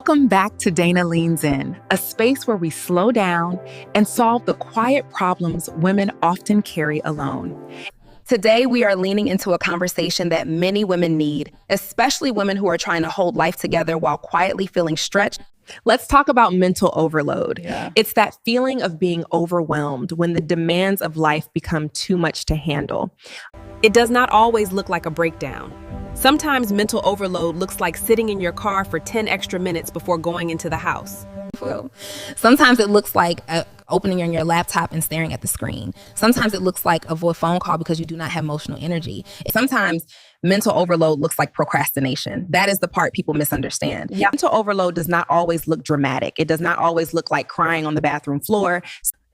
Welcome back to Dana Leans In, a space where we slow down and solve the quiet problems women often carry alone. Today, we are leaning into a conversation that many women need, especially women who are trying to hold life together while quietly feeling stretched. Let's talk about mental overload. Yeah. It's that feeling of being overwhelmed when the demands of life become too much to handle. It does not always look like a breakdown. Sometimes mental overload looks like sitting in your car for 10 extra minutes before going into the house. Sometimes it looks like opening your laptop and staring at the screen. Sometimes it looks like a phone call because you do not have emotional energy. Sometimes mental overload looks like procrastination. That is the part people misunderstand. Yeah. Mental overload does not always look dramatic. It does not always look like crying on the bathroom floor.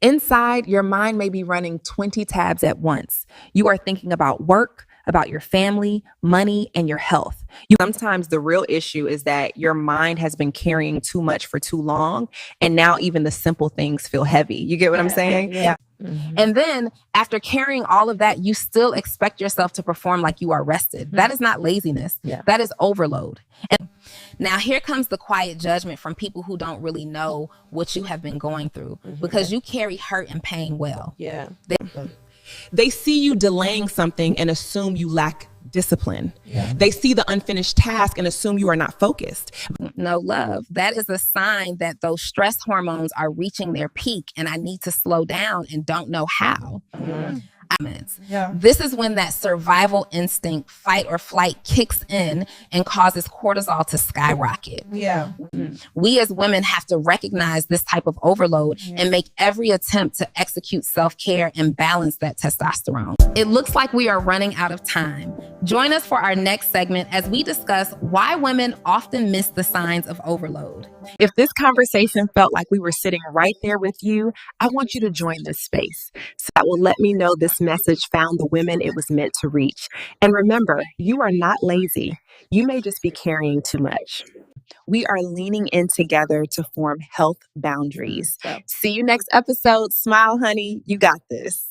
Inside, your mind may be running 20 tabs at once. You are thinking about work, about your family, money, and your health. Sometimes the real issue is that your mind has been carrying too much for too long, and now even the simple things feel heavy. You get what I'm saying? Yeah. Mm-hmm. And then after carrying all of that, you still expect yourself to perform like you are rested. Mm-hmm. That is not laziness. Yeah. That is overload. And now here comes the quiet judgment from people who don't really know what you have been going through, because you carry hurt and pain well. Yeah. They see you delaying something and assume you lack discipline. Yeah. They see the unfinished task and assume you are not focused. No, love. That is a sign that those stress hormones are reaching their peak and I need to slow down and don't know how. Yeah. This is when that survival instinct, fight or flight, kicks in and causes cortisol to skyrocket. Yeah. We as women have to recognize this type of overload and make every attempt to execute self-care and balance that testosterone. It looks like we are running out of time. Join us for our next segment as we discuss why women often miss the signs of overload. If this conversation felt like we were sitting right there with you, I want you to join this space. So that will let me know this message found the women it was meant to reach. And remember, you are not lazy. You may just be carrying too much. We are leaning in together to form health boundaries. See you next episode. Smile, honey. You got this.